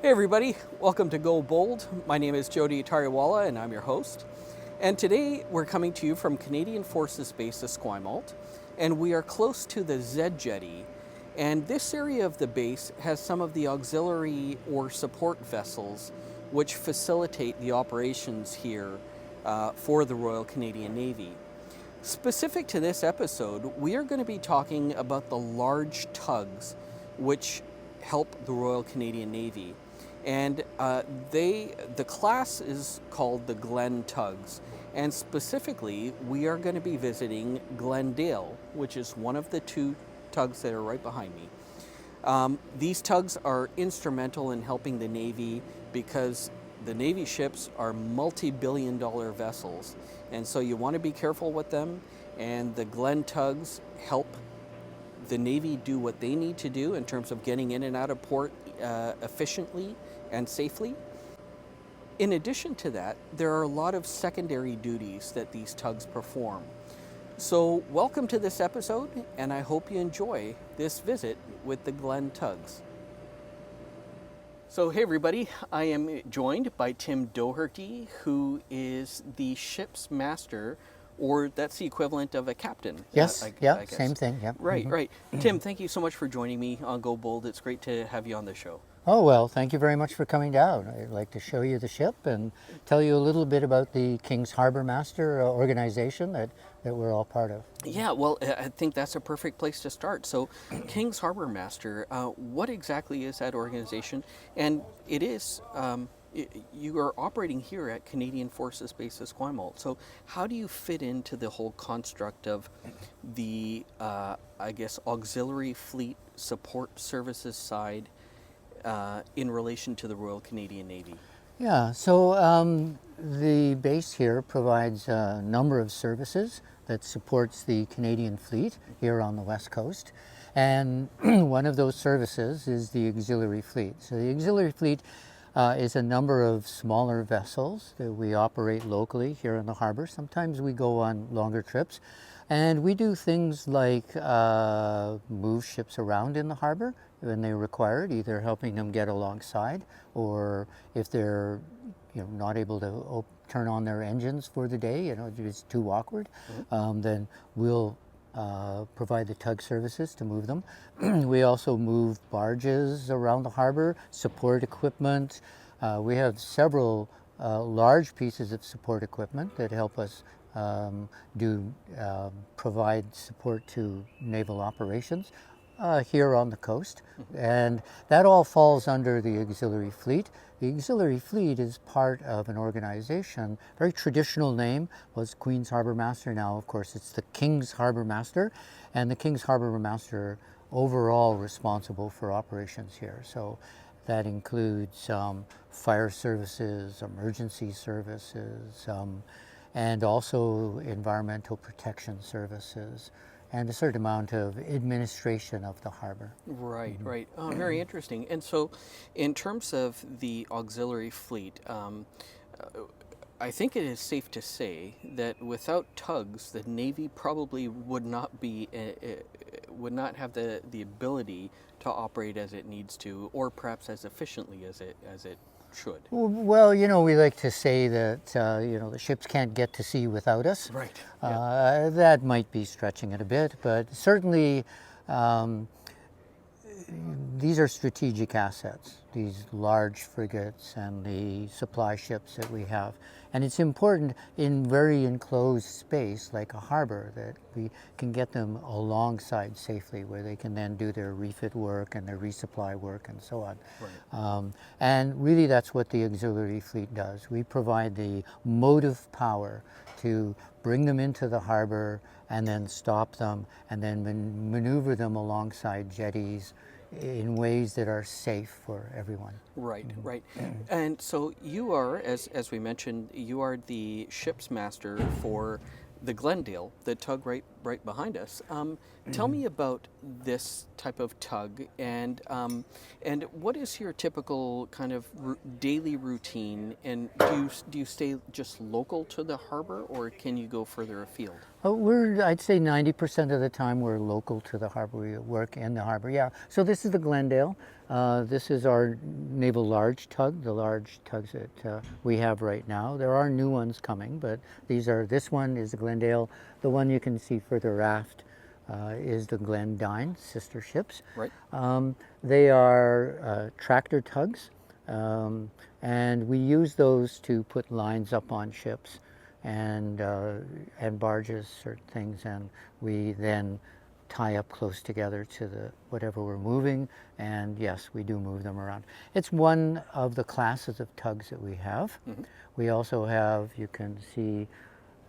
Hey everybody, welcome to Go Bold. My name is Jody Tariwala and I'm your host. And today we're coming to you from Canadian Forces Base Esquimalt, and we are close to the Z Jetty. And this area of the base has some of the auxiliary or support vessels which facilitate the operations here for the Royal Canadian Navy. Specific to this episode, we are going to be talking about the large tugs which help the Royal Canadian Navy. And the class is called the Glen Tugs. And specifically, we are going to be visiting Glendale, which is one of the two tugs that are right behind me. These tugs are instrumental in helping the Navy because the Navy ships are multi-billion-dollar vessels. And so you want to be careful with them. And the Glen Tugs help the Navy do what they need to do in terms of getting in and out of port efficiently and safely. In addition to that, there are a lot of secondary duties that these tugs perform. So welcome to this episode, and I hope you enjoy this visit with the Glen Tugs. So hey everybody, I am joined by Tim Doherty, who is the ship's master, or that's the equivalent of a captain. Yes, I guess. Same thing, yeah. Right, right. Tim, thank you so much for joining me on Go Bold. It's great to have you on the show. Oh, well, thank you very much for coming down. I'd like to show you the ship and tell you a little bit about the King's Harbour Master organization that we're all part of. Yeah, well, I think that's a perfect place to start. So, King's Harbour Master, what exactly is that organization? And it is, you are operating here at Canadian Forces Base Esquimalt. So, how do you fit into the whole construct of the, auxiliary fleet support services side in relation to the Royal Canadian Navy? Yeah, so the base here provides a number of services that supports the Canadian fleet here on the West Coast. And one of those services is the auxiliary fleet. So the auxiliary fleet is a number of smaller vessels that we operate locally here in the harbor. Sometimes we go on longer trips. And we do things like move ships around in the harbor when they're required, either helping them get alongside, or if they're not able to turn on their engines for the day, if it's too awkward, then we'll provide the tug services to move them. We also move barges around the harbor, support equipment. We have several large pieces of support equipment that help us provide support to naval operations here on the coast. And that all falls under the auxiliary fleet. The auxiliary fleet is part of an organization, very traditional name was Queen's Harbour Master. Now, of course, it's the King's Harbour Master, and the King's Harbour Master overall responsible for operations here. So that includes fire services, emergency services, and also environmental protection services, and a certain amount of administration of the harbor. Right, right. Oh, very interesting. And so, in terms of the auxiliary fleet, I think it is safe to say that without tugs, the Navy probably would not have the ability to operate as it needs to, or perhaps as efficiently as it should. Well, we like to say that the ships can't get to sea without us. Right. That might be stretching it a bit, but certainly these are strategic assets, these large frigates and the supply ships that we have. And it's important in very enclosed space like a harbor that we can get them alongside safely, where they can then do their refit work and their resupply work and so on. Right. And really that's what the auxiliary fleet does. We provide the motive power to bring them into the harbor and then stop them and then maneuver them alongside jetties in ways that are safe for everyone. Right, right. And so you are, as we mentioned, you are the ship's master for the Glendale, the tug right behind us. tell me about this type of tug, and what is your typical kind of daily routine? And do you stay just local to the harbor, or can you go further afield? Oh, I'd say 90% of the time we're local to the harbor. We work in the harbor, yeah. So this is the Glendale. This is our naval large tug, the large tugs that we have right now. There are new ones coming, but this one is the Glendale. The one you can see further aft is the Glendyne, sister ships. Right. They are tractor tugs, and we use those to put lines up on ships and barges, certain things, and we then tie up close together to whatever we're moving, and yes, we do move them around. It's one of the classes of tugs that we have. Mm-hmm. We also have, you can see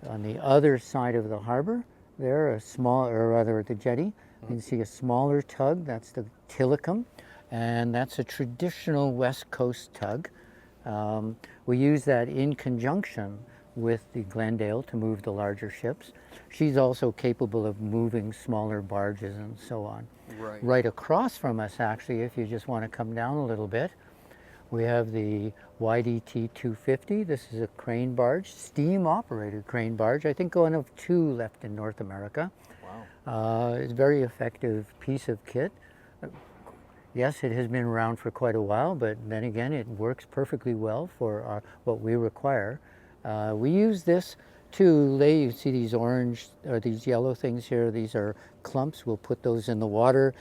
on the other side of the harbor there, the jetty, mm-hmm. You can see a smaller tug, that's the Tillicum, and that's a traditional West Coast tug. We use that in conjunction with the Glendale to move the larger ships. She's also capable of moving smaller barges and so on. Right. Right across from us, actually, if you just want to come down a little bit, we have the YDT 250. This is a crane barge, steam-operated crane barge. I think one of 2 left in North America. Wow. It's a very effective piece of kit. Yes, it has been around for quite a while, but then again, it works perfectly well for what we require. We use this to lay, you see these orange or these yellow things here, these are clumps. We'll put those in the water,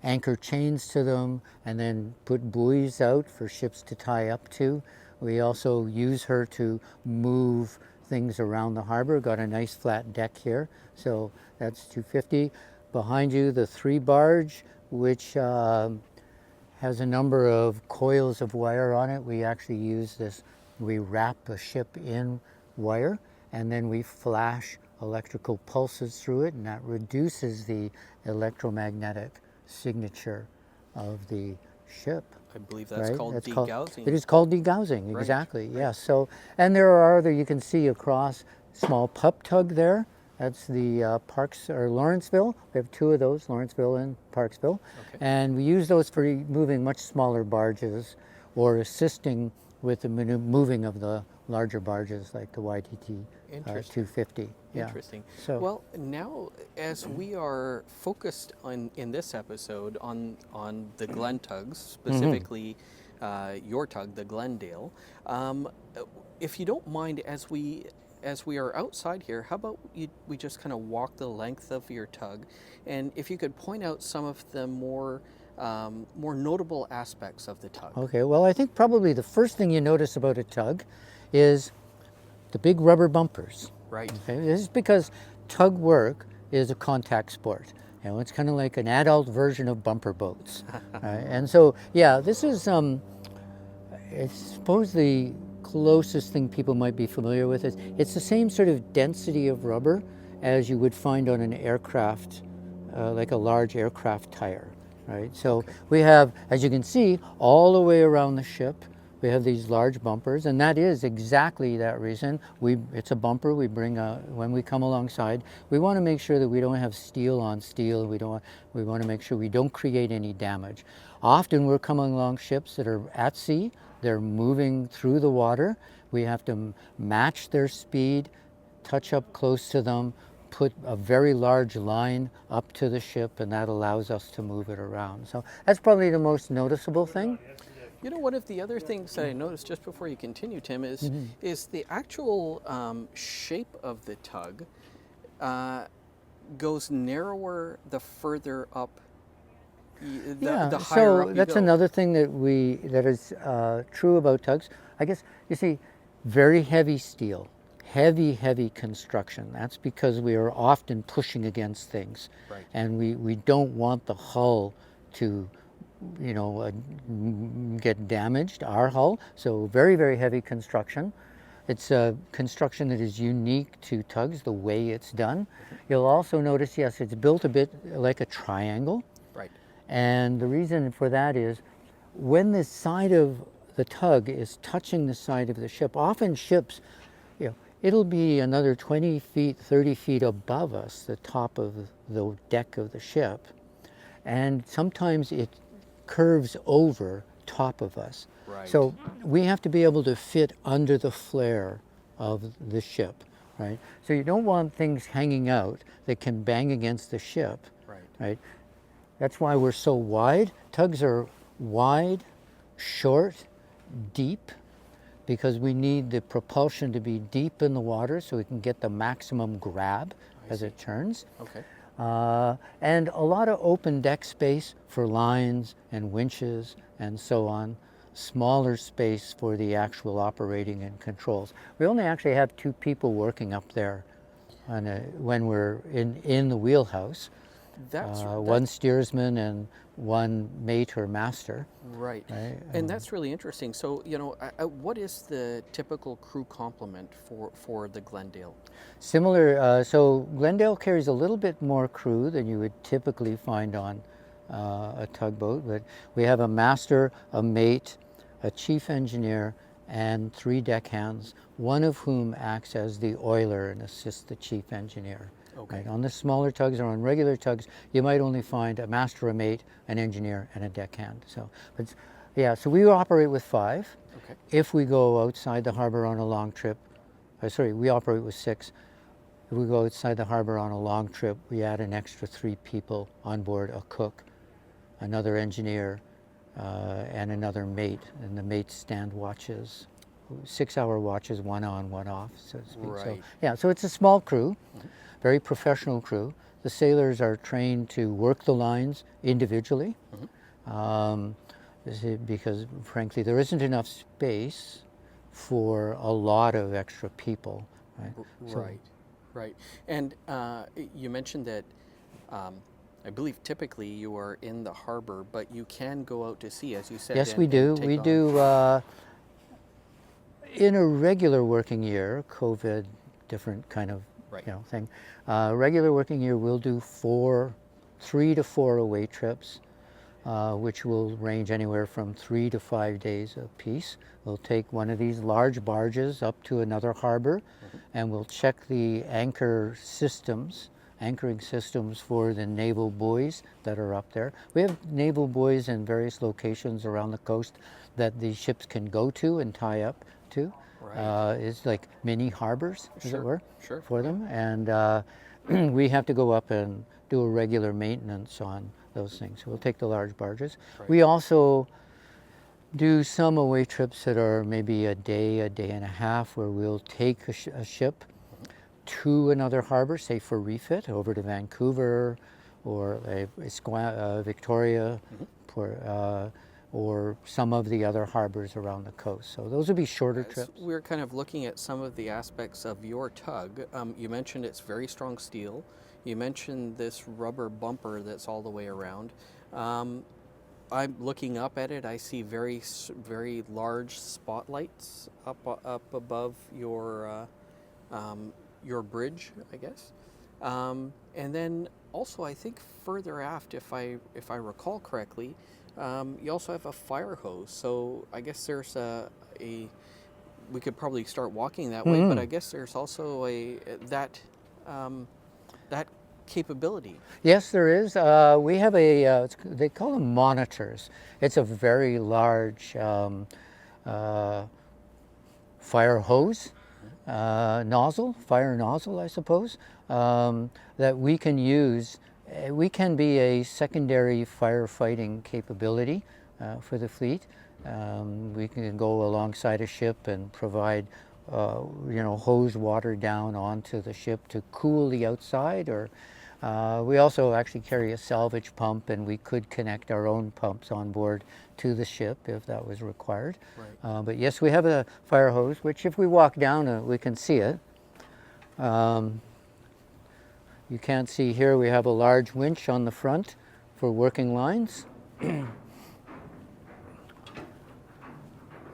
anchor chains to them, and then put buoys out for ships to tie up to. We also use her to move things around the harbor. Got a nice flat deck here, so that's 250. Behind you, the 3 barge, which has a number of coils of wire on it. We actually use this, we wrap a ship in wire, and then we flash electrical pulses through it, and that reduces the electromagnetic signature of the ship. I believe that's right? called degaussing. It is called degaussing, exactly, right. yes. So, and there are other, you can see across, small pup tug there. That's the Parks, or Lawrenceville. We have 2 of those, Lawrenceville and Parksville. Okay. And we use those for moving much smaller barges or assisting with the moving of the larger barges like the YTT 250. Yeah. Interesting. So, well, now as we are focused in this episode on the Glen tugs, specifically your tug, the Glendale, if you don't mind, as we are outside here, how about we just kind of walk the length of your tug, and if you could point out some of the more notable aspects of the tug. Okay, well, I think probably the first thing you notice about a tug is the big rubber bumpers. Right. Okay? This is because tug work is a contact sport. You know, it's kind of like an adult version of bumper boats. Right? And so, yeah, this is, I suppose the closest thing people might be familiar with is it's the same sort of density of rubber as you would find on an aircraft, like a large aircraft tire. Right, so we have, as you can see, all the way around the ship, we have these large bumpers, and that is exactly that reason. It's a bumper we bring when we come alongside. We want to make sure that we don't have steel on steel. We want to make sure we don't create any damage. Often we're coming along ships that are at sea. They're moving through the water. We have to match their speed, touch up close to them, put a very large line up to the ship, and that allows us to move it around. So that's probably the most noticeable thing. You know, one of the other things that I noticed just before you continue, Tim, is the actual shape of the tug goes narrower the further up. The higher up you that's go. another thing that is true about tugs. I guess you see, very heavy steel. Heavy construction. That's because we are often pushing against things. Right. And we don't want the hull to, get damaged, our hull. So very heavy construction. It's a construction that is unique to tugs, the way it's done. You'll also notice, yes, it's built a bit like a triangle. Right. And the reason for that is when the side of the tug is touching the side of the ship, often ships, it'll be another 20 feet, 30 feet above us, the top of the deck of the ship. And sometimes it curves over top of us. Right. So we have to be able to fit under the flare of the ship, right? So you don't want things hanging out that can bang against the ship, right? That's why we're so wide. Tugs are wide, short, deep, because we need the propulsion to be deep in the water so we can get the maximum grab as it turns. Okay. And a lot of open deck space for lines and winches and so on. Smaller space for the actual operating and controls. We only actually have 2 people working up there when we're in the wheelhouse. One steersman and one mate or master. Right. And that's really interesting. So, you know, what is the typical crew complement for the Glendale? Similar, so Glendale carries a little bit more crew than you would typically find on a tugboat, but we have a master, a mate, a chief engineer, and 3 deckhands, one of whom acts as the oiler and assists the chief engineer. Okay. Right? On the smaller tugs or on regular tugs, you might only find a master, a mate, an engineer, and a deckhand. So, but yeah, so we operate with 5. Okay. If we go outside the harbor on a long trip, we operate with 6. If we go outside the harbor on a long trip, we add an extra 3 people on board, a cook, another engineer, and another mate, and the mates stand watches, 6-hour watches, 1 on, 1 off, so to speak. Right. So, yeah, so it's a small crew, very professional crew. The sailors are trained to work the lines individually, because frankly there isn't enough space for a lot of extra people. Right. Right. Right. And you mentioned that. I believe typically you are in the harbor, but you can go out to sea, as you said. Yes, we do. We do. In a regular working year, COVID, different kind of thing. Regular working year, we'll do 3 to 4 away trips, which will range anywhere from 3 to 5 days apiece. We'll take one of these large barges up to another harbor, and we'll check the anchoring systems for the naval buoys that are up there. We have naval buoys in various locations around the coast that the ships can go to and tie up to. Right. It's like mini harbors, as it were, for them. And we have to go up and do a regular maintenance on those things. So we'll take the large barges. Right. We also do some away trips that are maybe a day and a half, where we'll take a ship to another harbor, say for refit, over to Vancouver or Victoria, or some of the other harbors around the coast. So those would be shorter trips. We're kind of looking at some of the aspects of your tug. You mentioned it's very strong steel. You mentioned this rubber bumper that's all the way around. I'm looking up at it. I see very, very large spotlights up above your bridge, I guess. And then also, I think further aft, if I recall correctly, you also have a fire hose. So I guess there's we could probably start walking that way, but I guess there's also that capability. Yes, there is. We have they call them monitors. It's a very large fire hose. Fire nozzle, I suppose, that we can use. We can be a secondary firefighting capability for the fleet. We can go alongside a ship and provide, hose water down onto the ship to cool the outside, or we also actually carry a salvage pump, and we could connect our own pumps on board to the ship if that was required. Right. But yes, we have a fire hose, which if we walk down, we can see it. You can't see here, we have a large winch on the front for working lines.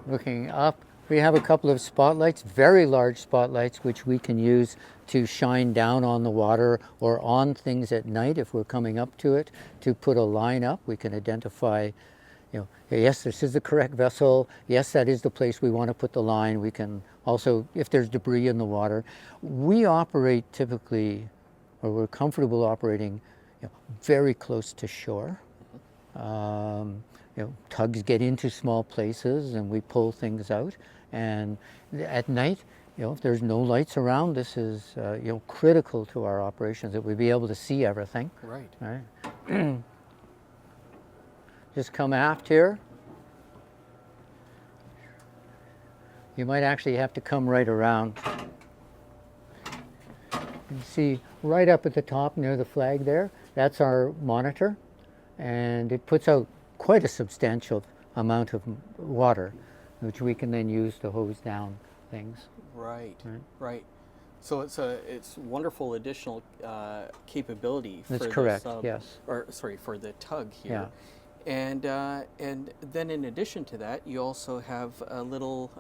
Looking up, we have a couple of spotlights, very large spotlights, which we can use to shine down on the water or on things at night if we're coming up to it, to put a line up. We can identify yes, this is the correct vessel. Yes, that is the place we want to put the line. We can also, if there's debris in the water, we operate typically, or we're comfortable operating, very close to shore. Tugs get into small places and we pull things out. And at night, if there's no lights around, this is critical to our operations, that we be able to see everything. Right. Just come aft here. You might actually have to come right around. You can see right up at the top near the flag there, that's our monitor, and it puts out quite a substantial amount of water, which we can then use to hose down things. Right. So it's wonderful additional capability That's for correct, the sub, yes. or sorry, for the tug here. Yeah. And then in addition to that, you also have a little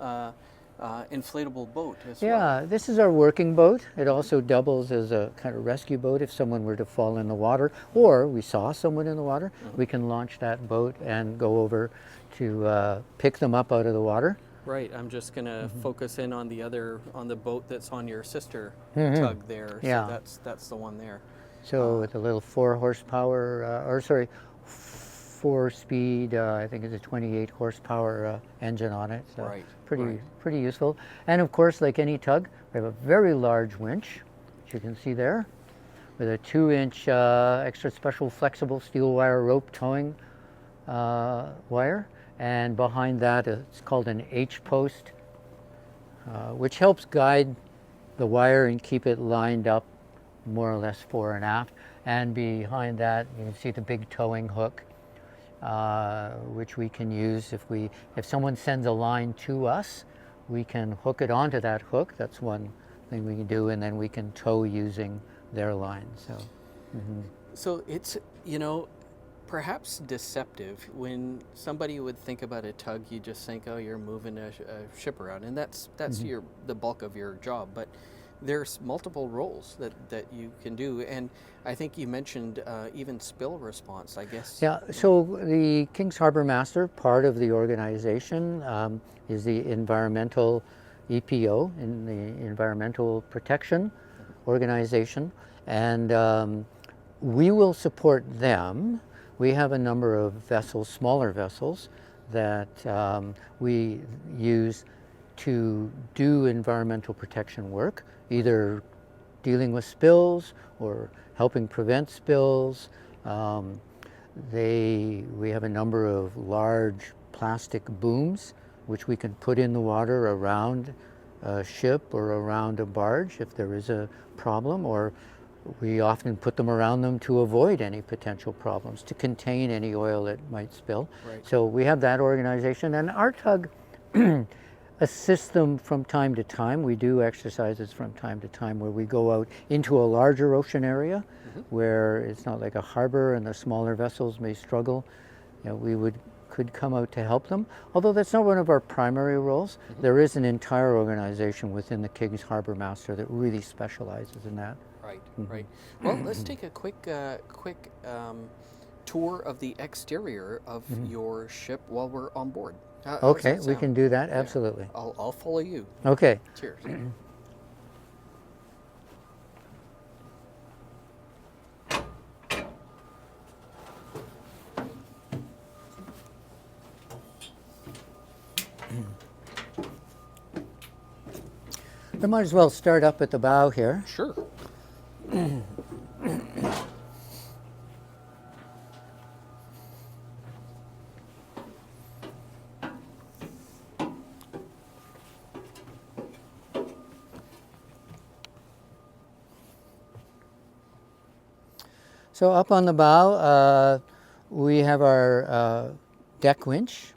inflatable boat as well. Yeah, this is our working boat. It also doubles as a kind of rescue boat if someone were to fall in the water, or we saw someone in the water. We can launch that boat and go over to pick them up out of the water. Right. I'm just going to focus in on the boat that's on your sister tug there. Yeah. So that's the one there. So with a little 4-speed, I think it's a 28 horsepower engine on it. So pretty useful. And of course, like any tug, we have a very large winch, which you can see there, with a 2-inch extra special flexible steel wire rope towing wire. And behind that, it's called an H-post, which helps guide the wire and keep it lined up more or less fore and aft. And behind that, you can see the big towing hook, which we can use if someone sends a line to us, we can hook it onto that hook. That's one thing we can do, and then we can tow using their line. So it's, perhaps deceptive when somebody would think about a tug. You just think, oh, you're moving a ship around, and that's the bulk of your job. But there's multiple roles that you can do, and I think you mentioned even spill response, I guess. Yeah, so the King's Harbour Master, part of the organization, is the environmental EPO, in the Environmental Protection Organization, and we will support them. We have a number of vessels, smaller vessels, that we use to do environmental protection work, either dealing with spills or helping prevent spills. We have a number of large plastic booms which we can put in the water around a ship or around a barge if there is a problem, or we often put them around them to avoid any potential problems, to contain any oil that might spill. Right. So we have that organization, and our tug assists them from time to time. We do exercises from time to time where we go out into a larger ocean area where it's not like a harbor and the smaller vessels may struggle. We could come out to help them, although that's not one of our primary roles. There is an entire organization within the King's Harbour Master that really specializes in that. Right. Well, let's take a quick tour of the exterior of your ship while we're on board. Okay, we can do that, absolutely. Yeah. I'll follow you. Okay. Cheers. We might as well start up at the bow here. Sure. So up on the bow, we have our deck winch,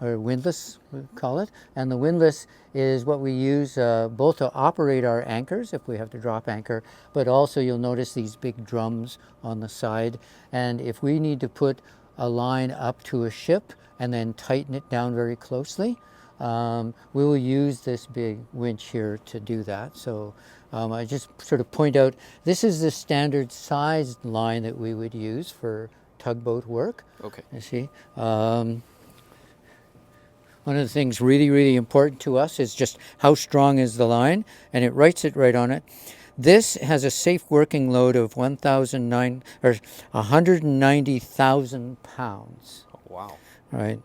or windlass, we call it. And the windlass is what we use both to operate our anchors if we have to drop anchor, but also you'll notice these big drums on the side. And if we need to put a line up to a ship and then tighten it down very closely, we will use this big winch here to do that. So I just sort of point out, this is the standard sized line that we would use for tugboat work. Okay. You see. One of the things really, really important to us is just how strong is the line, and it writes it right on it. This has a safe working load of 190,000 pounds. Oh, wow. Right.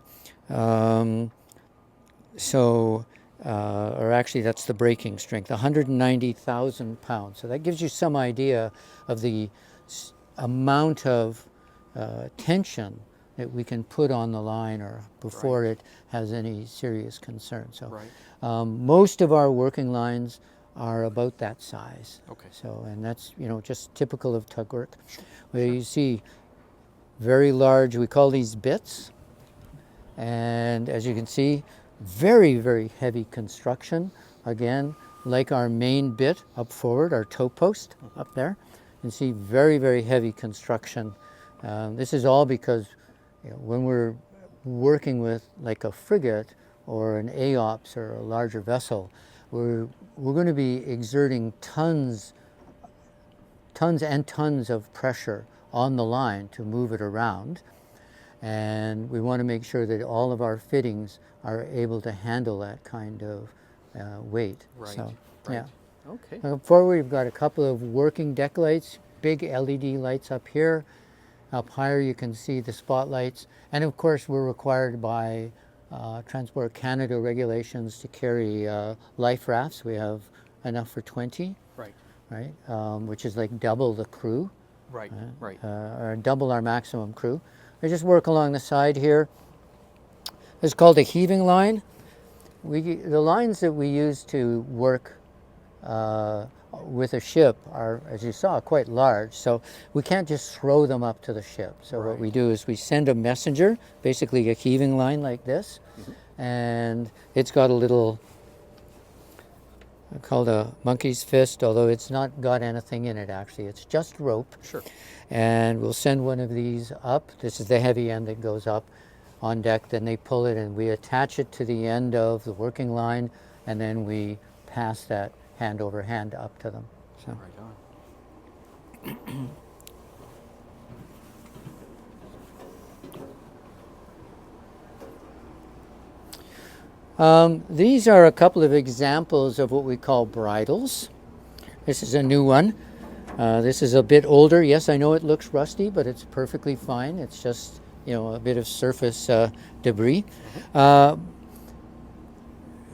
Or actually that's the braking strength, 190,000 pounds. So that gives you some idea of the amount of tension that we can put on the line or before it has any serious concern. So most of our working lines are about that size. Okay. So, and that's, just typical of tug work. Where you see very large, we call these bits. And as you can see, very, very heavy construction. Again, like our main bit up forward, our tow post up there. You can see very, very heavy construction. This is all because when we're working with like a frigate or an AOPS or a larger vessel, we're going to be exerting tons and tons of pressure on the line to move it around. And we want to make sure that all of our fittings are able to handle that kind of weight. Right. So, right. yeah. Okay. Forward, we've got a couple of working deck lights, big LED lights up here. Up higher, you can see the spotlights. And of course, we're required by Transport Canada regulations to carry life rafts. We have enough for 20. Right. Right. Which is like double the crew. Right. Right. Or double our maximum crew. I just work along the side here. It's called a heaving line. The lines that we use to work with a ship are, as you saw, quite large. So we can't just throw them up to the ship. So what we do is we send a messenger, basically a heaving line like this, and it's got a little called a monkey's fist, although it's not got anything in it actually. It's just rope. Sure. And we'll send one of these up. This is the heavy end that goes up on deck. Then they pull it and we attach it to the end of the working line, and then we pass that hand over hand up to them. So. Right on. These are a couple of examples of what we call bridles. This is a new one. This is a bit older. Yes, I know it looks rusty, but it's perfectly fine. It's just, a bit of surface debris.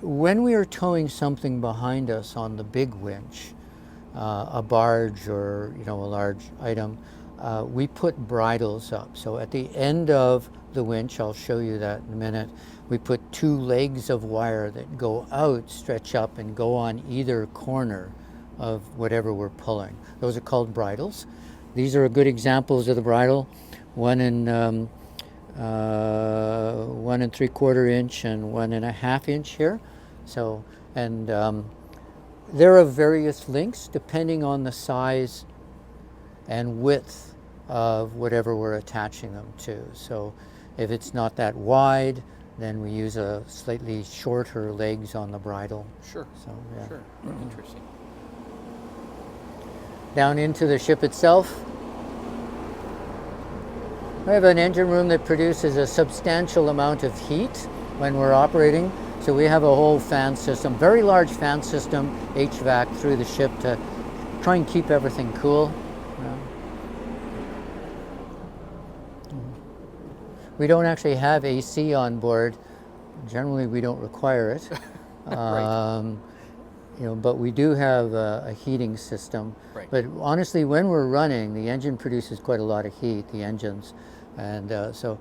When we are towing something behind us on the big winch, a barge or, a large item, we put bridles up. So at the end of the winch, I'll show you that in a minute, we put two legs of wire that go out, stretch up, and go on either corner of whatever we're pulling. Those are called bridles. These are good examples of the bridle, 1 3/4 inch and 1.5 inch here. So, and they're of various lengths depending on the size and width of whatever we're attaching them to. So if it's not that wide, then we use a slightly shorter legs on the bridle. Sure. So, yeah. Sure. Interesting. Down into the ship itself, we have an engine room that produces a substantial amount of heat when we're operating. So we have a whole fan system, very large fan system, HVAC through the ship to try and keep everything cool. We don't actually have AC on board. Generally, we don't require it. Right. But we do have a heating system. Right. But honestly, when we're running, the engine produces quite a lot of heat, the engines. And so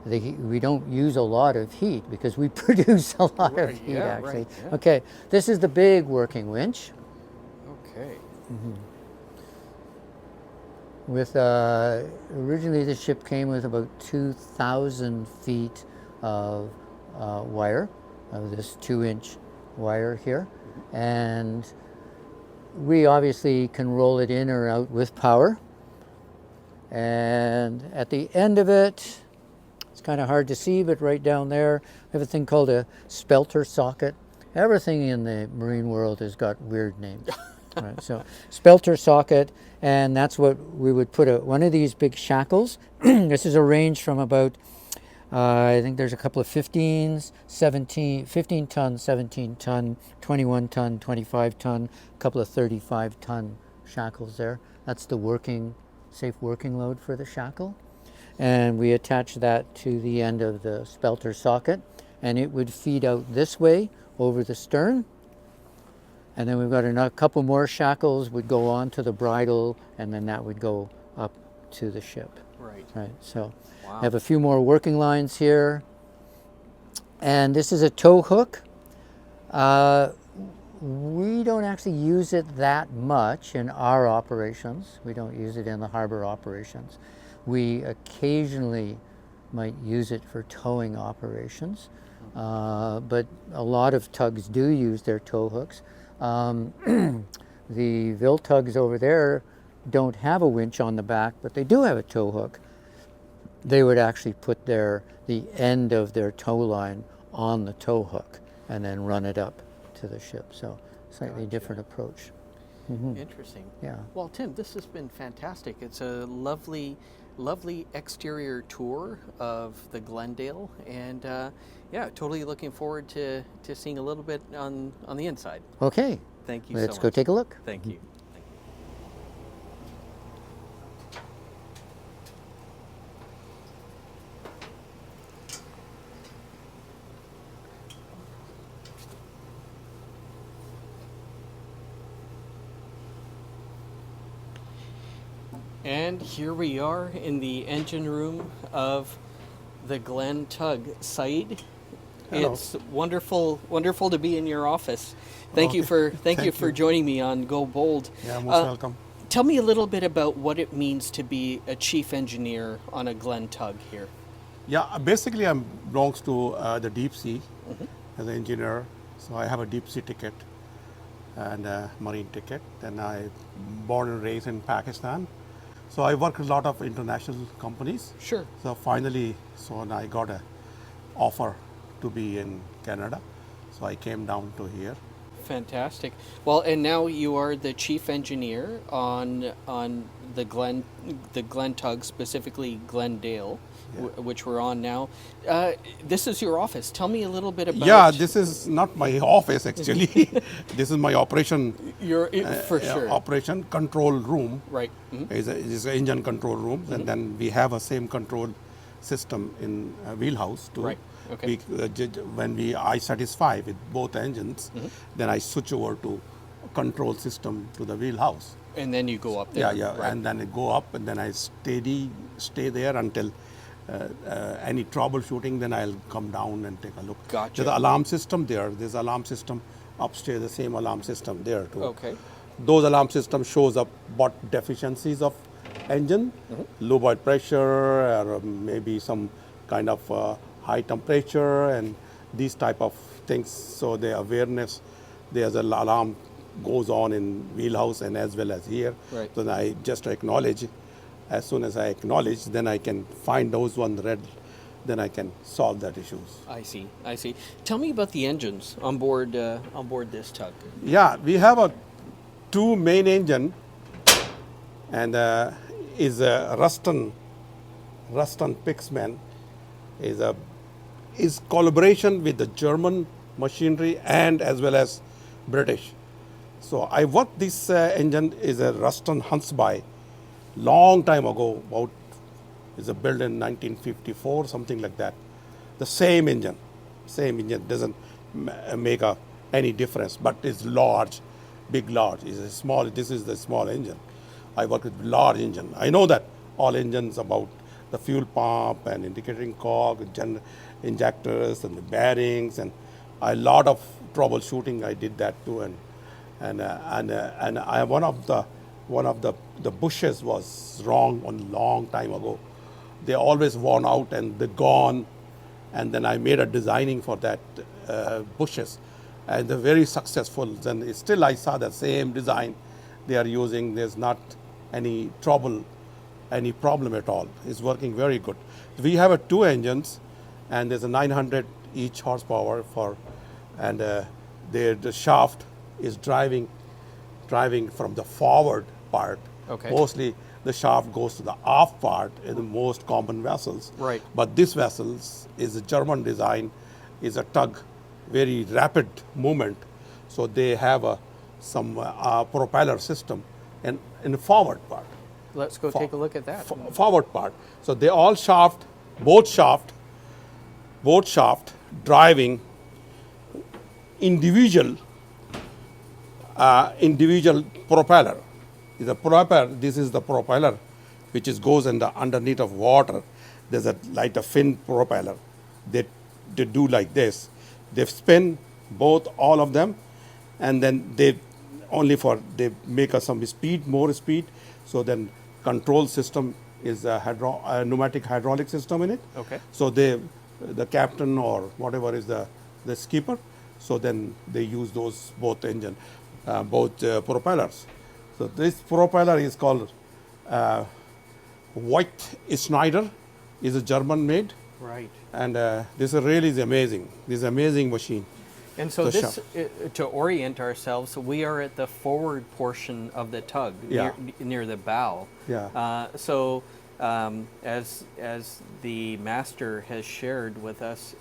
we don't use a lot of heat because we produce a lot of heat, actually. Right, yeah. Okay, this is the big working winch. Okay. With originally the ship came with about 2,000 feet of wire, of this 2-inch wire here, and we obviously can roll it in or out with power. And at the end of it, it's kind of hard to see, but right down there, we have a thing called a spelter socket. Everything in the marine world has got weird names. Right, so spelter socket, and that's what we would put one of these big shackles. This is a range from about, I think there's a couple of 15 ton, 17 ton, 21 ton, 25 ton, a couple of 35 ton shackles there. That's the safe working load for the shackle. And we attach that to the end of the spelter socket, and it would feed out this way over the stern. And then we've got a couple more shackles would go on to the bridle, and then that would go up to the ship. Right. Right. So Wow. I have a few more working lines here. And this is a tow hook. We don't actually use it that much in our operations. We don't use it in the harbor operations. We occasionally might use it for towing operations, but a lot of tugs do use their tow hooks. The Voith tugs over there don't have a winch on the back, but they do have a tow hook. They would actually put the end of their tow line on the tow hook and then run it up to the ship. So slightly different approach. Interesting. Yeah. Well, Tim, this has been fantastic. It's a lovely exterior tour of the Glendale, and yeah, totally looking forward to seeing a little bit on the inside. Okay. Thank you Let's so go much. take a look. Thank you. And here we are in the engine room of the Glen tug. Saeed, Hello. it's wonderful to be in your office. Thank you for joining me on Go Bold. Yeah, most welcome. Tell me a little bit about what it means to be a chief engineer on a Glen tug here. Yeah, basically I belongs to the deep sea as an engineer. So I have a deep sea ticket and a marine ticket. And I born and raised in Pakistan. So I work with a lot of international companies. Sure. So finally, I got an offer to be in Canada. So I came down to here. Fantastic. Well, and now you are the chief engineer on the Glen tug, specifically Glendale, which we're on now. This is your office. Tell me a little bit about. Yeah, this is not my office actually. This is my operation. For sure. Operation control room. Right. Mm-hmm. Is an engine control room, and then we have a same control system in wheelhouse too. Right. Okay. When I satisfy with both engines, then I switch over to control system to the wheelhouse. And then you go up there. Yeah. Right. And then I go up, and then I stay there until any troubleshooting. Then I'll come down and take a look. Gotcha. There's an alarm system there. There's an alarm system upstairs. The same alarm system there too. Okay. Those alarm system shows up what deficiencies of engine, low oil pressure, or maybe some kind of high temperature and these type of things. So the awareness, there's an alarm goes on in wheelhouse and as well as here. Right. So then I just acknowledge. As soon as I acknowledge, then I can find those one red, then I can solve that issues. I see. Tell me about the engines on board this tug. Yeah, we have two main engine, and is a Ruston-Paxman is collaboration with the German machinery and as well as British. So I worked this engine is a Ruston Huntsby long time ago, is a built in 1954, something like that. The same engine doesn't make any difference, but it's large, large. It's a small. This is the small engine. I work with large engine. I know that all engines about the fuel pump and indicating cog, injectors and the bearings and a lot of troubleshooting. I did that too, and I one of the bushes was wrong a long time ago. They always worn out and they're gone, and then I made a designing for that bushes, and they're very successful. Then still I saw the same design they are using. There's not any problem at all. It's working very good. We have two engines, and there's a 900 each horsepower for, and the shaft is driving driving from the forward part. Okay. Mostly the shaft goes to the aft part in the most common vessels. Right. But this vessel is a German design, is a tug, very rapid movement. So they have some propeller system in the forward part. Let's go take a look at that. Forward part. So they all both shaft driving individual propeller. This is the propeller, which goes underneath of water. There's a fin propeller. They do like this. They spin all of them, and then they make some more speed. So then control system is a pneumatic hydraulic system in it. Okay. So the captain or whatever is the skipper. So then they use those both propellers. So this propeller is called Voith Schneider, is a German made. Right. And this really is amazing. This is an amazing machine. And so to orient ourselves, we are at the forward portion of the tug, near the bow. Yeah. As the master has shared with us,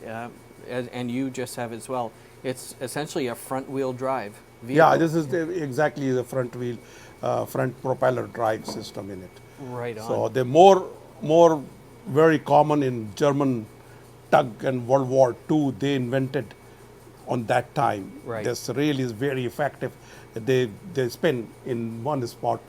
and you just have as well, it's essentially a front wheel drive vehicle. Yeah, this is exactly the front propeller drive system in it. Right on. So they're more very common in German tug and World War II. They invented on that time. Right. This really is very effective. They spin in one spot,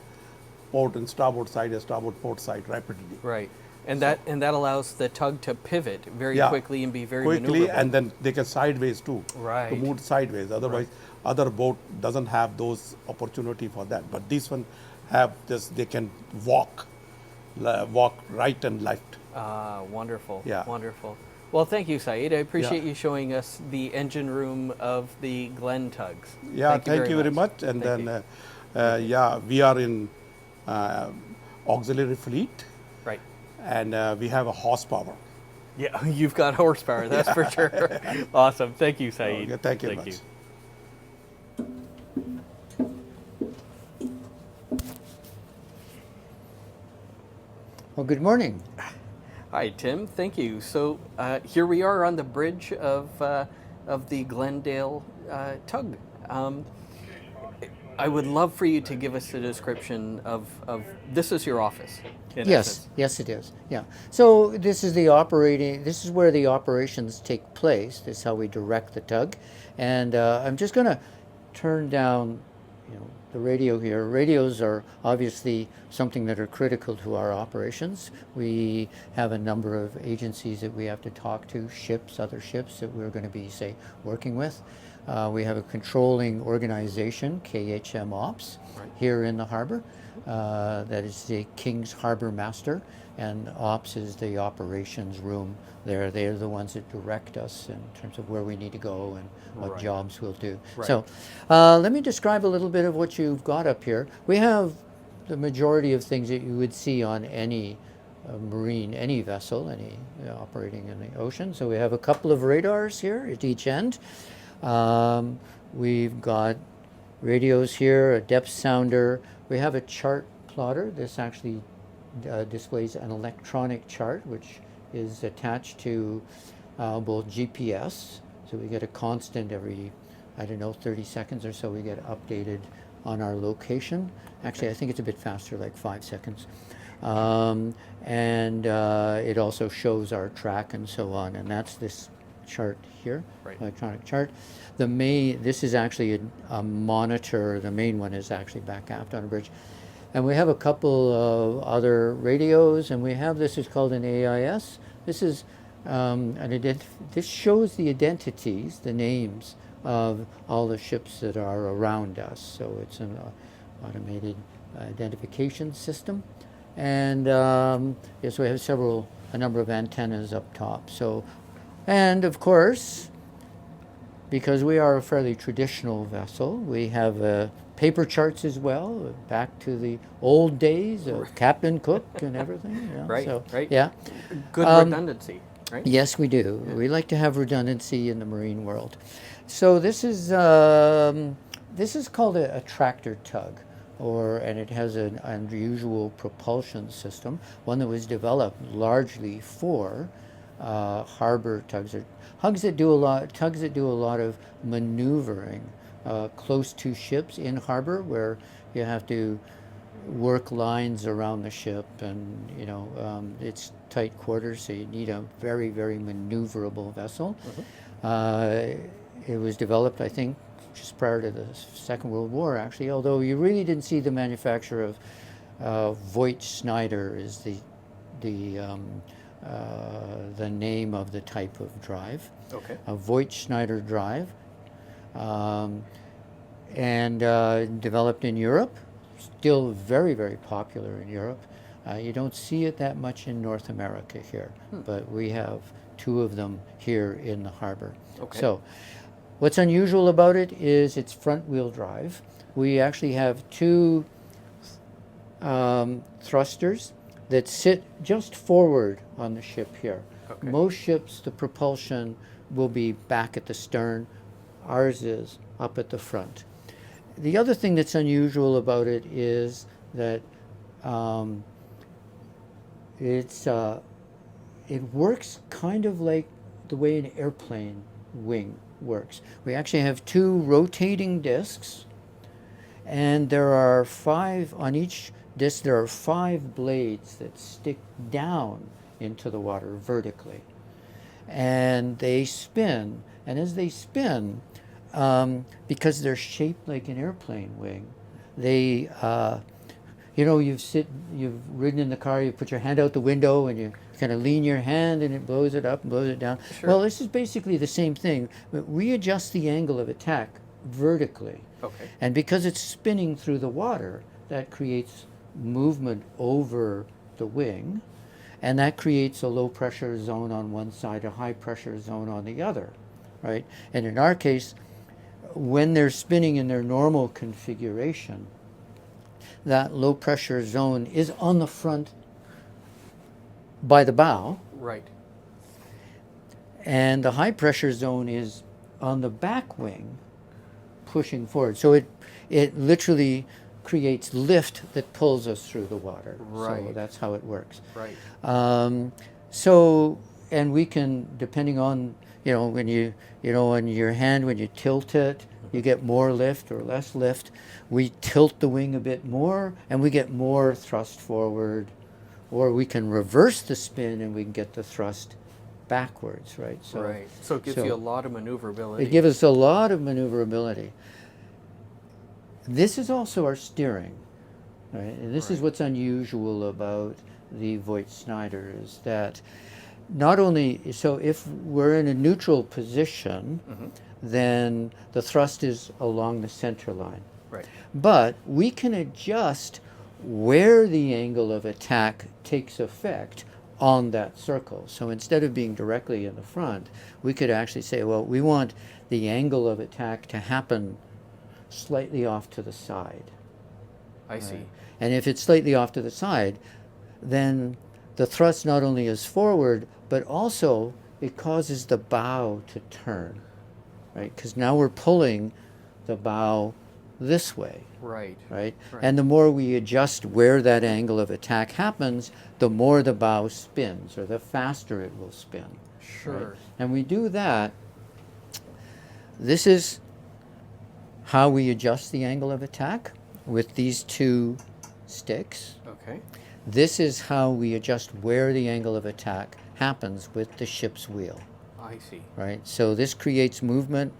port and starboard side, port side rapidly. Right. And that allows the tug to pivot very quickly and be very quickly, maneuverable. and then they can sideways too. Right. To move sideways. Otherwise, other boat doesn't have those opportunity for that. But this one have this. They can walk right and left. Wonderful. Yeah. Wonderful. Well, thank you, Saeed. I appreciate you showing us the engine room of the Glen tugs. Yeah, thank you very much. And we are in auxiliary fleet. Right. And we have a horsepower. Yeah, you've got horsepower, that's for sure. Awesome. Thank you, Saeed. Okay, thank you much. Well, good morning. Hi, Tim. Thank you. So here we are on the bridge of the Glendale tug. I would love for you to give us a description of this is your office. Yes, it is. Yeah. So this is where the operations take place. This is how we direct the tug. And I'm just going to turn down, the radio here. Radios are obviously something that are critical to our operations. We have a number of agencies that we have to talk to, other ships that we're going to be, working with. We have a controlling organization, KHM Ops, here in the harbor. That is the King's Harbor Master, and Ops is the operations room there. They're the ones that direct us in terms of where we need to go and what jobs we'll do. Right. So let me describe a little bit of what you've got up here. We have the majority of things that you would see on any any vessel, operating in the ocean. So we have a couple of radars here at each end. We've got radios here, a depth sounder. We have a chart plotter. This actually displays an electronic chart, which is attached to both GPS. So we get a constant every, 30 seconds or so, we get updated on our location. Actually, I think it's a bit faster, like 5 seconds. And it also shows our track and so on. And that's this chart here, electronic chart. This is actually a monitor. The main one is actually back aft on a bridge. And we have a couple of other radios, and we have, this is called an AIS. This is this shows the identities, the names of all the ships that are around us. So it's an automated identification system. And yes, we have a number of antennas up top. So, and of course, because we are a fairly traditional vessel, we have paper charts as well, back to the old days of Captain Cook and everything. Yeah. Good redundancy, right? Yes, we do. Yeah. We like to have redundancy in the marine world. So this is This is called a tractor tug, and it has an unusual propulsion system, one that was developed largely for harbor tugs, or tugs that do a lot of maneuvering close to ships in harbor, where you have to work lines around the ship, and it's tight quarters, so you need a very, very maneuverable vessel. It was developed, I think, just prior to the Second World War, actually, although you really didn't see the manufacture of Voith Schneider is the name of the type of drive. Okay. A Voith Schneider drive, and developed in Europe, still very, very popular in Europe. You don't see it that much in North America here, but we have two of them here in the harbor. Okay. So what's unusual about it is it's front-wheel drive. We actually have two thrusters that sit just forward on the ship here. Okay. Most ships, the propulsion will be back at the stern. Ours is up at the front. The other thing that's unusual about it is that it works kind of like the way an airplane wing works. We actually have two rotating discs, and there are on each disc there are 5 blades that stick down into the water vertically, and they spin. And as they spin, because they're shaped like an airplane wing, they you've ridden in the car, you put your hand out the window and you kind of lean your hand and it blows it up and blows it down. Sure. Well, this is basically the same thing, but we adjust the angle of attack vertically. Okay. And because it's spinning through the water, that creates movement over the wing, and that creates a low pressure zone on one side, a high pressure zone on the other, right? And in our case, when they're spinning in their normal configuration, that low pressure zone is on the front by the bow, Right. and the high pressure zone is on the back wing pushing forward. So it literally creates lift that pulls us through the water. Right. So that's how it works. Right. And we can, depending on, when on your hand, when you tilt it, you get more lift or less lift. We tilt the wing a bit more and we get more thrust forward, or we can reverse the spin and we can get the thrust backwards, right? So it gives you a lot of maneuverability. It gives us a lot of maneuverability. This is also our steering, right? And this is what's unusual about the Voith Schneider, is that not only, so if we're in a neutral position, then the thrust is along the center line. Right. But we can adjust where the angle of attack takes effect on that circle. So instead of being directly in the front, we could actually say, well, we want the angle of attack to happen slightly off to the side. I see. And if it's slightly off to the side, then the thrust not only is forward, but also it causes the bow to turn, right? Because now we're pulling the bow this way. Right. Right? And the more we adjust where that angle of attack happens, the more the bow spins, or the faster it will spin. Sure. Right? And we do that. This is how we adjust the angle of attack with these two sticks. Okay. This is how we adjust where the angle of attack happens with the ship's wheel. I see. Right? So this creates movement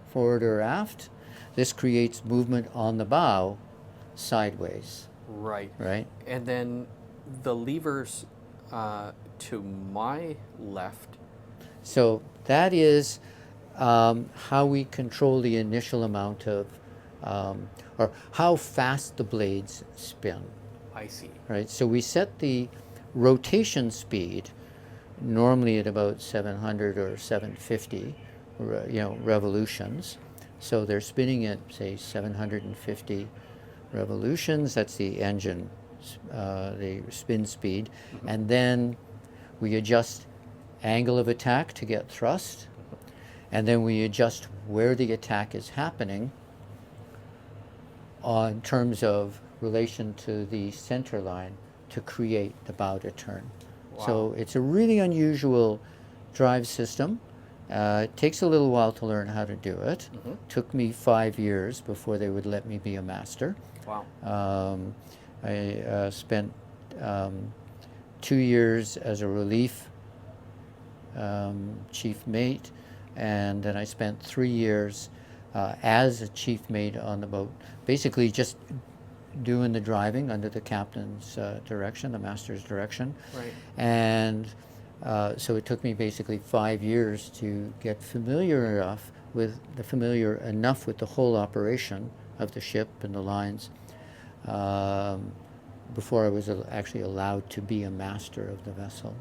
forward or aft. This creates movement on the bow sideways. Right. Right? And then the levers to my left. So that is how we control the initial amount of, or how fast the blades spin. I see. Right? So we set the rotation speed normally at about 700 or 750 revolutions. So they're spinning at, say, 750 revolutions. That's the engine, the spin speed. And then we adjust angle of attack to get thrust. And then we adjust where the attack is happening in terms of relation to the center line to create the bow to turn. Wow. So it's a really unusual drive system. It takes a little while to learn how to do it. Took me 5 years before they would let me be a master. Wow. I spent 2 years as a relief chief mate, and then I spent 3 years as a chief mate on the boat, basically just doing the driving under the captain's direction, the master's direction. Right. And so it took me basically 5 years to get familiar enough with the whole operation of the ship and the lines before I was actually allowed to be a master of the vessel.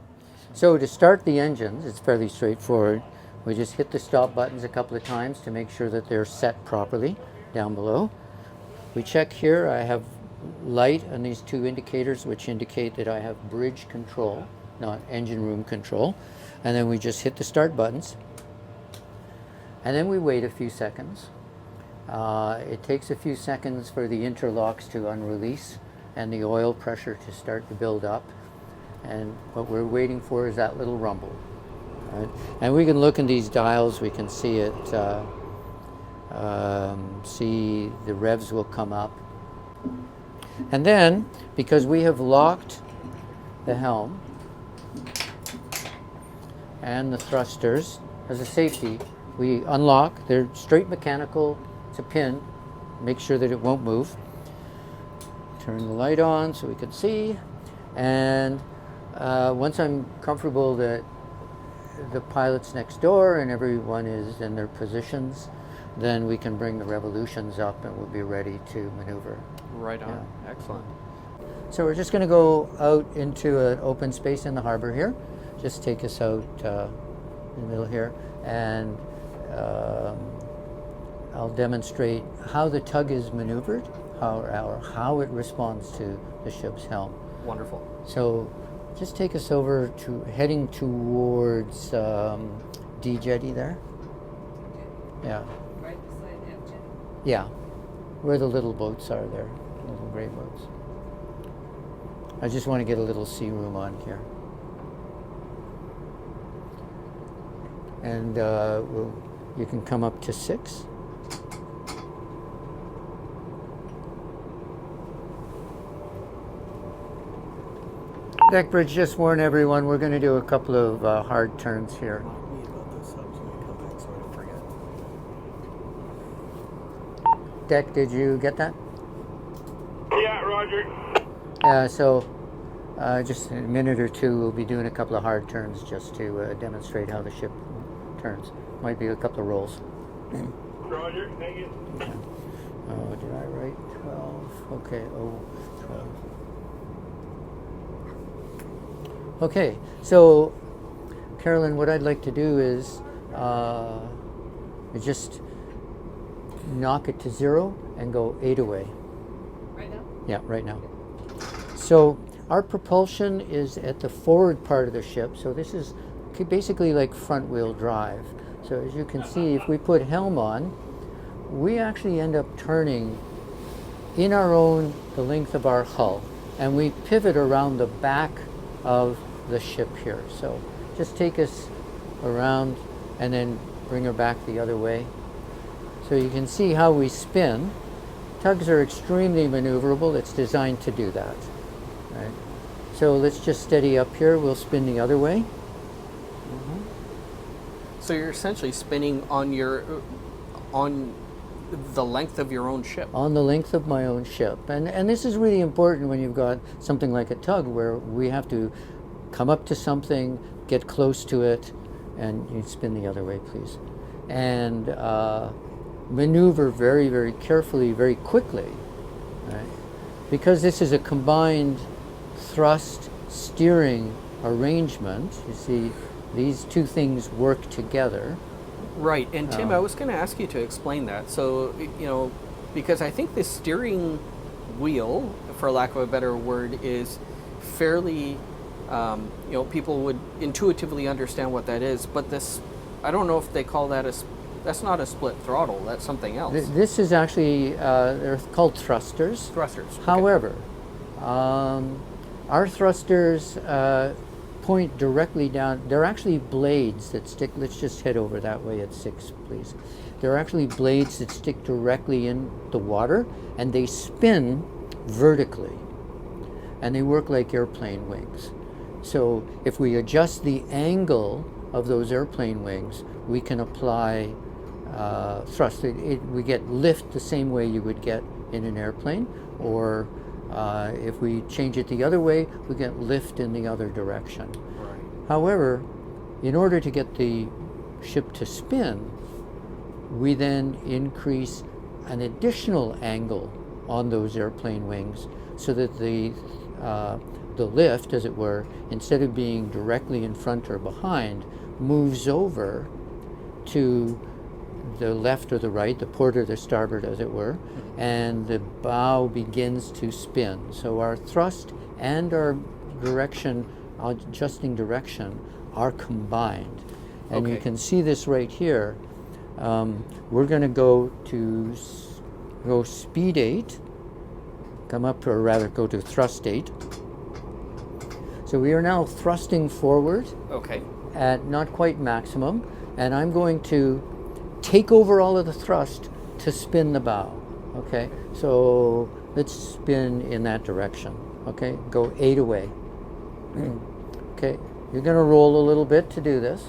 So to start the engines, it's fairly straightforward. We just hit the stop buttons a couple of times to make sure that they're set properly down below. We check here. I have light on these two indicators which indicate that I have bridge control, not engine room control. And then we just hit the start buttons. And then we wait a few seconds. It takes a few seconds for the interlocks to unrelease and the oil pressure to start to build up. And what we're waiting for is that little rumble. Right? And we can look in these dials, we can see it, see the revs will come up. And then, because we have locked the helm and the thrusters as a safety, we unlock. They're straight mechanical. It's a pin. Make sure that it won't move. Turn the light on so we can see. And once I'm comfortable that the pilot's next door and everyone is in their positions, then we can bring the revolutions up and we'll be ready to maneuver. Right on. Yeah. Excellent. So we're just going to go out into an open space in the harbor here. Just take us out in the middle here, and I'll demonstrate how the tug is maneuvered, how it responds to the ship's helm. Wonderful. So just take us over to heading towards D jetty there. Yeah. Right beside F jetty? Yeah, where the little boats are there, little gray boats. I just want to get a little sea room on here. And you can come up to 6. Deck bridge, just warn everyone, we're going to do a couple of hard turns here. Remind me about those subs when we come back so I don't forget. Deck, did you get that? Yeah, Roger. So just in a minute or two, we'll be doing a couple of hard turns just to demonstrate how the ship turns. Might be a couple of rolls. Roger, thank you. Oh, did I write 12? Okay, 12. Okay, so Carolyn, what I'd like to do is just knock it to 0 and go 8 away. Right now? Yeah, right now. So our propulsion is at the forward part of the ship, so this is basically like front wheel drive. So as you can see, if we put helm on, we actually end up turning in the length of our hull, and we pivot around the back of the ship here. So just take us around and then bring her back the other way. So you can see how we spin. Tugs are extremely maneuverable. It's designed to do that. Right? So let's just steady up here. We'll spin the other way. So you're essentially spinning on the length of your own ship. On the length of my own ship. And this is really important when you've got something like a tug where we have to come up to something, get close to it, and you spin the other way, please. And maneuver very, very carefully, very quickly. Right? Because this is a combined thrust steering arrangement, you see, these two things work together. Right, and Tim, I was going to ask you to explain that. So, because I think the steering wheel, for lack of a better word, is fairly, people would intuitively understand what that is. But this, I don't know if they call that That's not a split throttle. That's something else. This is actually, they're called thrusters. Thrusters. Okay. However, our thrusters point directly down. They're actually blades that stick. Let's just head over that way at 6, please. They're actually blades that stick directly in the water, and they spin vertically, and they work like airplane wings. So if we adjust the angle of those airplane wings, we can apply thrust. We get lift the same way you would get in an airplane, or if we change it the other way, we get lift in the other direction. Right. However, in order to get the ship to spin, we then increase an additional angle on those airplane wings so that the lift, as it were, instead of being directly in front or behind, moves over to the left or the right, the port or the starboard, as it were, and the bow begins to spin. So our thrust and our direction, adjusting direction, are combined. And you Okay. can see this right here. We're going to go speed 8, come up, or rather go to thrust 8. So we are now thrusting forward Okay. at not quite maximum, and I'm going to take over all of the thrust to spin the bow. Okay, so let's spin in that direction. Okay, go 8 away. Okay, you're going to roll a little bit to do this.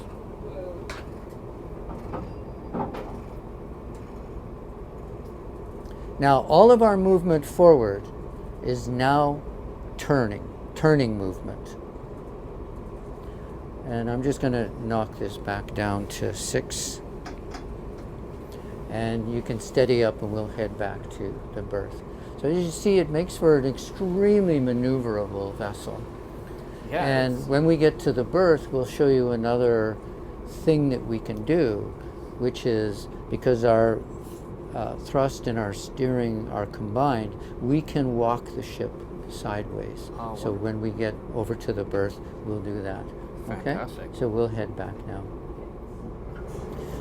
Now all of our movement forward is now turning movement. And I'm just going to knock this back down to 6. And you can steady up and we'll head back to the berth. So as you see, it makes for an extremely maneuverable vessel. Yeah. And when we get to the berth, we'll show you another thing that we can do, which is because our thrust and our steering are combined, we can walk the ship sideways. Oh, so when we get over to the berth, we'll do that. Fantastic. Okay? So we'll head back now.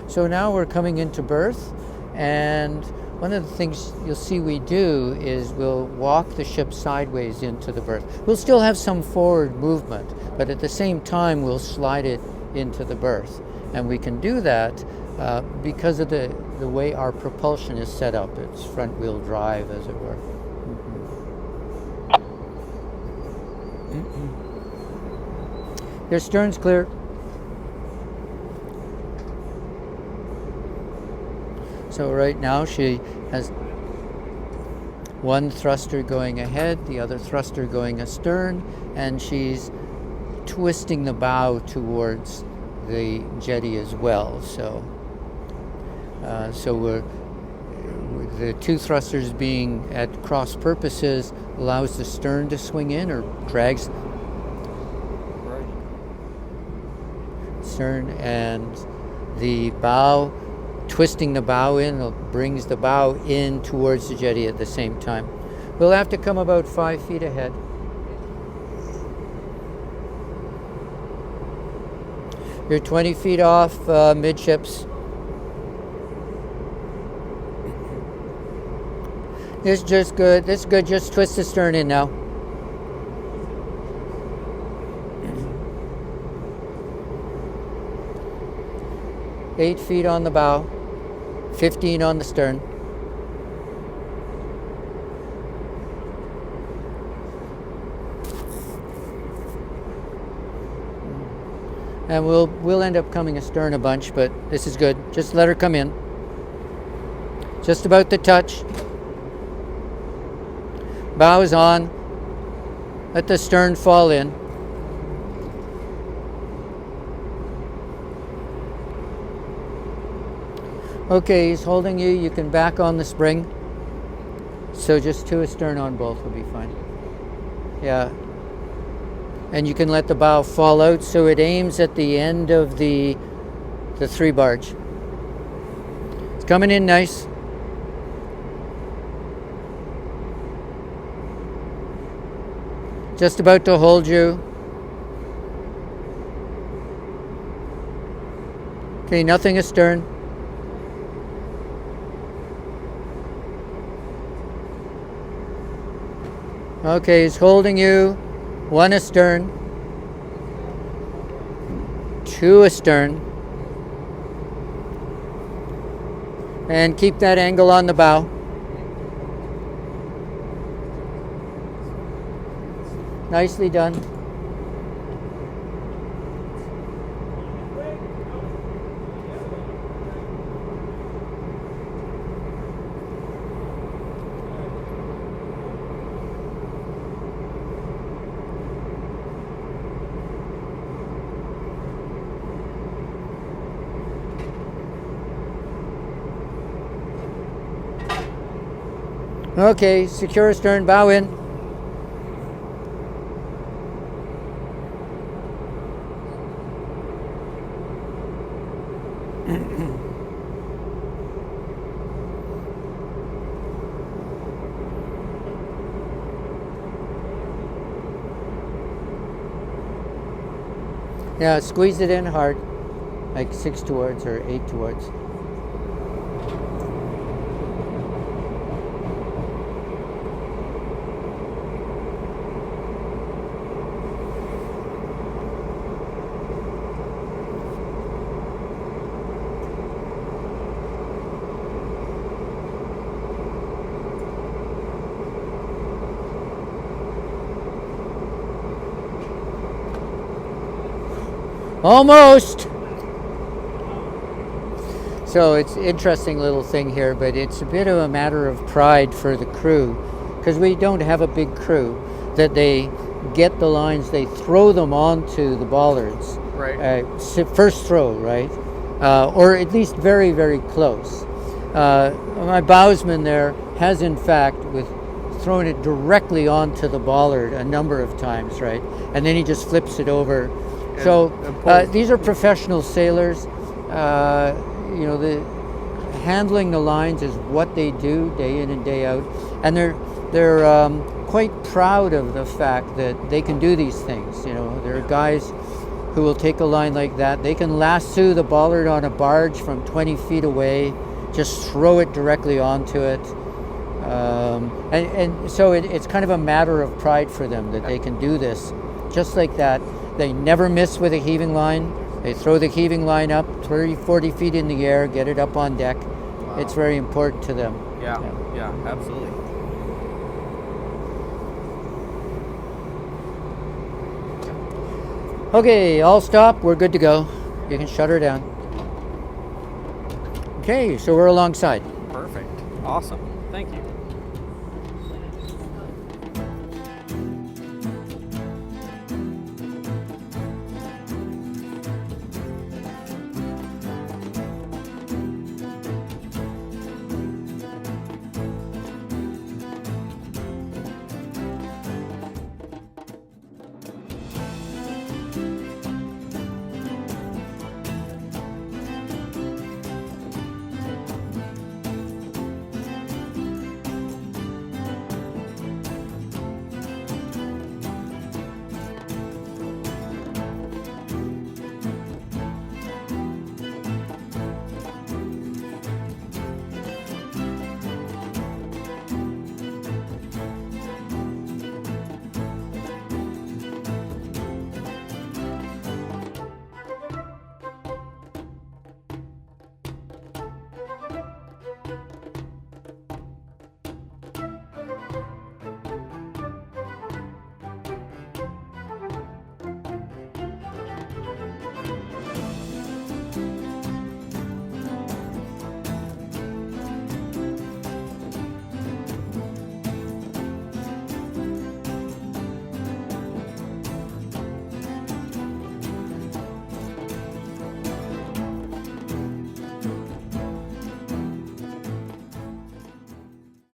So now we're coming into berth, and one of the things you'll see we do is we'll walk the ship sideways into the berth. We'll still have some forward movement, but at the same time we'll slide it into the berth. And we can do that because of the way our propulsion is set up. It's front wheel drive, as it were. Your stern's clear. So right now she has one thruster going ahead, the other thruster going astern, and she's twisting the bow towards the jetty as well. So, the two thrusters being at cross purposes allows the stern to swing in, or drags stern, and the bow, twisting the bow in, brings the bow in towards the jetty at the same time. We'll have to come about 5 feet ahead. You're 20 feet off midships. This is just good. This is good. Just twist the stern in now. Eight feet on the bow, 15 on the stern. And we'll end up coming astern a bunch, but this is good. Just let her come in. Just about to touch. Bow is on. Let the stern fall in. Okay, he's holding you. You can back on the spring. So just two astern on both will be fine. Yeah. And you can let the bow fall out so it aims at the end of the 3 barge. It's coming in nice. Just about to hold you. Okay, nothing astern. Okay, he's holding you. 1 astern. 2 astern. And keep that angle on the bow. Nicely done. Okay, secure stern, bow in. Yeah, squeeze it in hard, like 6 towards or 8 towards. Almost. So it's an interesting little thing here, but it's a bit of a matter of pride for the crew, because we don't have a big crew, that they get the lines, they throw them onto the bollards. Right. First throw, right? Or at least very, very close. My bowsman there has in fact thrown it directly onto the bollard a number of times, right? And then he just flips it over. These are professional sailors. You know, handling the lines is what they do day in and day out, and they're quite proud of the fact that they can do these things. You know, there are guys who will take a line like that. They can lasso the bollard on a barge from 20 feet away, just throw it directly onto it. And so it's kind of a matter of pride for them that they can do this just like that. They never miss with a heaving line. They throw the heaving line up 30, 40 feet in the air, get it up on deck. Wow. It's very important to them. Yeah, absolutely. Okay, all stop. We're good to go. You can shut her down. Okay, so we're alongside. Perfect. Awesome. Thank you.